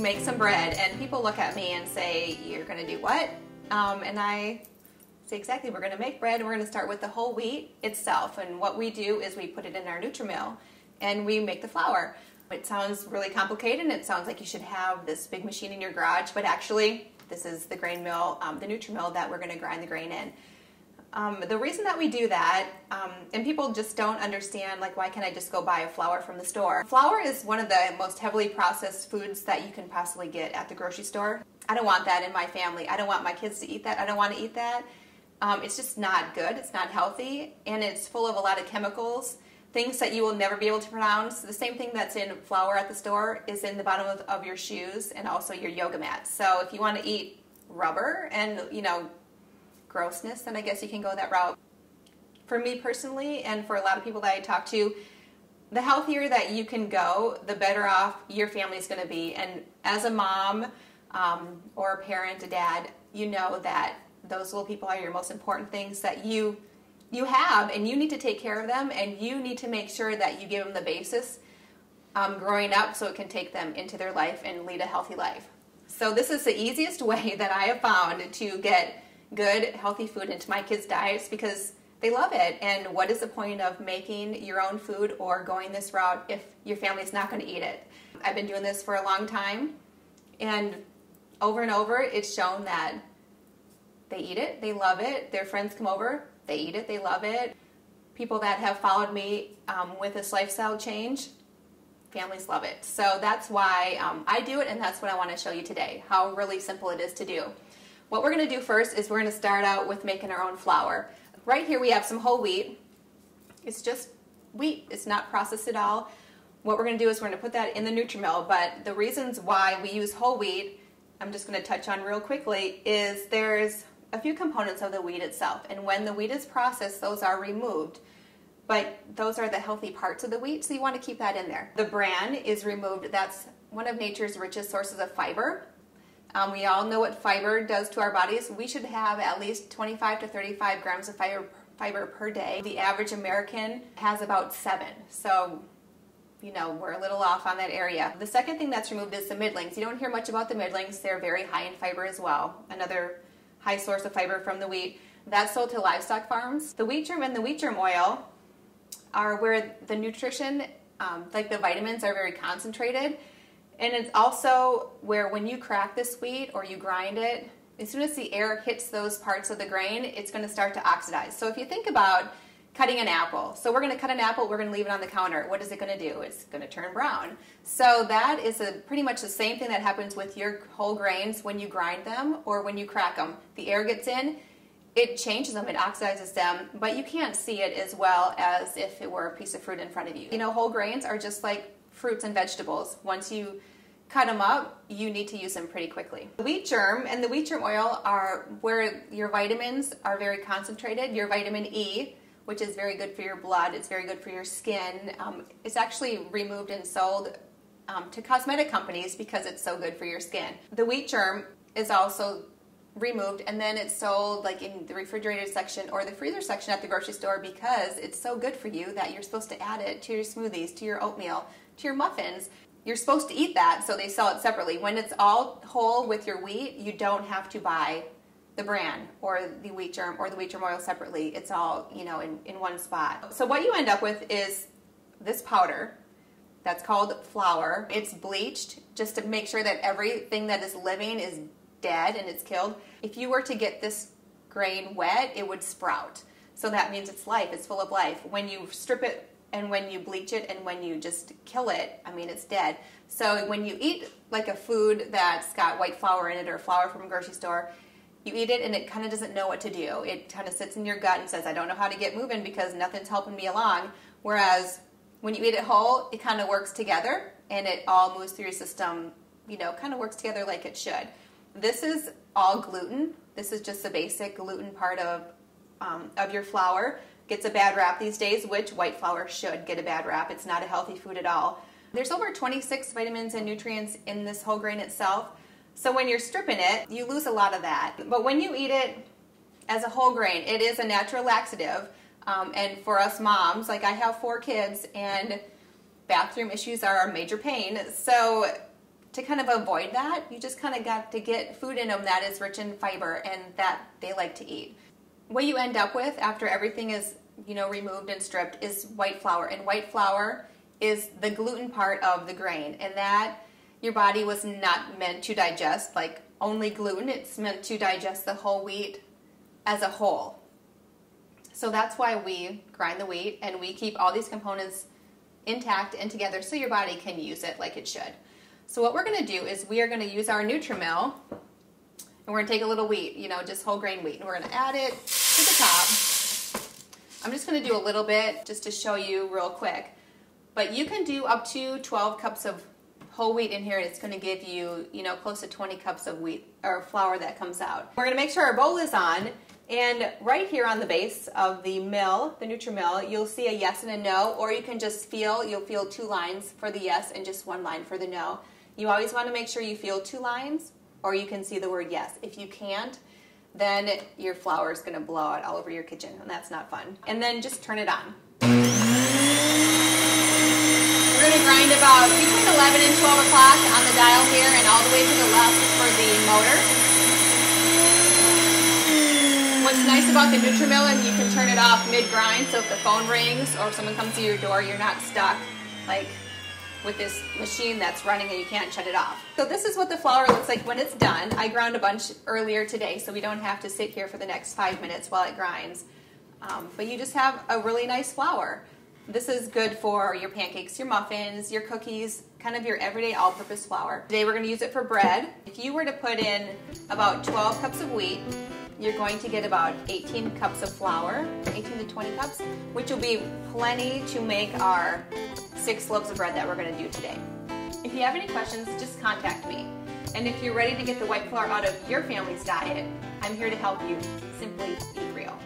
make some bread, and people look at me and say, "You're going to do what?" And I say, exactly, we're going to make bread, and we're going to start with the whole wheat itself. And what we do is we put it in our Nutri Mill, and we make the flour. It sounds really complicated, and it sounds like you should have this big machine in your garage, but actually, this is the grain mill, the Nutri Mill that we're going to grind the grain in. The reason that we do that, and people just don't understand, like, why can't I just go buy a flour from the store? Flour is one of the most heavily processed foods that you can possibly get at the grocery store. I don't want that in my family. I don't want my kids to eat that. I don't want to eat that. It's just not good. It's not healthy, and it's full of a lot of chemicals, things that you will never be able to pronounce. The same thing that's in flour at the store is in the bottom of your shoes and also your yoga mat. So if you want to eat rubber and, you know, grossness, then I guess you can go that route. For me personally, and for a lot of people that I talk to, the healthier that you can go, the better off your family's going to be. And as a mom or a parent, a dad, you know that those little people are your most important things that you have, and you need to take care of them, and you need to make sure that you give them the basis growing up so it can take them into their life and lead a healthy life. So this is the easiest way that I have found to get good, healthy food into my kids' diets because they love it. And what is the point of making your own food or going this route if your family's not going to eat it? I've been doing this for a long time, and over it's shown that they eat it, they love it, their friends come over, they eat it, they love it. People that have followed me with this lifestyle change, families love it. So that's why I do it, and that's what I want to show you today, how really simple it is to do. What we're going to do first is we're going to start out with making our own flour. Right here we have some whole wheat. It's just wheat. It's not processed at all. What we're going to do is we're going to put that in the Nutri Mill, but the reasons why we use whole wheat, I'm just going to touch on real quickly, is there's a few components of the wheat itself, and when the wheat is processed, those are removed. But those are the healthy parts of the wheat, so you want to keep that in there. The bran is removed. That's one of nature's richest sources of fiber. We all know what fiber does to our bodies. We should have at least 25 to 35 grams of fiber per day. The average American has about 7, so you know, we're a little off on that area. The second thing that's removed is the middlings. You don't hear much about the middlings. They're very high in fiber as well. Another high source of fiber from the wheat. That's sold to livestock farms. The wheat germ and the wheat germ oil are where the nutrition, like the vitamins, are very concentrated. And it's also where when you crack this wheat or you grind it, as soon as the air hits those parts of the grain, it's going to start to oxidize. So if you think about cutting an apple. So we're going to cut an apple, we're going to leave it on the counter. What is it going to do? It's going to turn brown. So that is pretty much the same thing that happens with your whole grains when you grind them or when you crack them. The air gets in, it changes them, it oxidizes them, but you can't see it as well as if it were a piece of fruit in front of you. You know, whole grains are just like fruits and vegetables. Once you cut them up, you need to use them pretty quickly. The wheat germ and the wheat germ oil are where your vitamins are very concentrated. Your vitamin E, which is very good for your blood, it's very good for your skin. It's actually removed and sold to cosmetic companies because it's so good for your skin. The wheat germ is also removed and then it's sold like in the refrigerated section or the freezer section at the grocery store because it's so good for you that you're supposed to add it to your smoothies, to your oatmeal, to your muffins. You're supposed to eat that, so they sell it separately. When it's all whole with your wheat, you don't have to buy the bran or the wheat germ or the wheat germ oil separately. It's all, you know, in one spot. So what you end up with is this powder that's called flour. It's bleached just to make sure that everything that is living is dead and it's killed. If you were to get this grain wet, it would sprout. So that means it's life, it's full of life. When you strip it and when you bleach it and when you just kill it, I mean, it's dead. So when you eat like a food that's got white flour in it or flour from a grocery store, you eat it and it kind of doesn't know what to do. It kind of sits in your gut and says, I don't know how to get moving because nothing's helping me along. Whereas when you eat it whole, it kind of works together and it all moves through your system, you know, kind of works together like it should. This is all gluten. This is just the basic gluten part of your flour. Gets a bad rap these days, which white flour should get a bad rap. It's not a healthy food at all. There's over 26 vitamins and nutrients in this whole grain itself. So when you're stripping it, you lose a lot of that. But when you eat it as a whole grain, it is a natural laxative. And for us moms, like I have 4 kids and bathroom issues are a major pain. So to kind of avoid that, you just kind of got to get food in them that is rich in fiber and that they like to eat. What you end up with after everything is, you know, removed and stripped is white flour. And white flour is the gluten part of the grain, and that your body was not meant to digest like only gluten. It's meant to digest the whole wheat as a whole. So that's why we grind the wheat and we keep all these components intact and together so your body can use it like it should. So what we're going to do is we are going to use our Nutri Mill, and we're going to take a little wheat, you know, just whole grain wheat, and we're going to add it to the top. I'm just going to do a little bit just to show you real quick. But you can do up to 12 cups of whole wheat in here. It's going to give you, you know, close to 20 cups of wheat or flour that comes out. We're going to make sure our bowl is on, and right here on the base of the mill, the Nutri Mill, you'll see a yes and a no, or you can just you'll feel 2 lines for the yes and just 1 line for the no. You always want to make sure you feel 2 lines, or you can see the word yes. If you can't, then your flour is going to blow out all over your kitchen, and that's not fun. And then just turn it on. We're going to grind about between 11 and 12 o'clock on the dial here, and all the way to the left for the motor. What's nice about the Nutri Mill is you can turn it off mid-grind, so if the phone rings or if someone comes to your door, you're not stuck like with this machine that's running and you can't shut it off. So this is what the flour looks like when it's done. I ground a bunch earlier today, so we don't have to sit here for the next 5 minutes while it grinds. But you just have a really nice flour. This is good for your pancakes, your muffins, your cookies, kind of your everyday all-purpose flour. Today we're going to use it for bread. If you were to put in about 12 cups of wheat, you're going to get about 18 cups of flour, 18 to 20 cups, which will be plenty to make our 6 loaves of bread that we're going to do today. If you have any questions, just contact me. And if you're ready to get the white flour out of your family's diet, I'm here to help you. Simply eat real.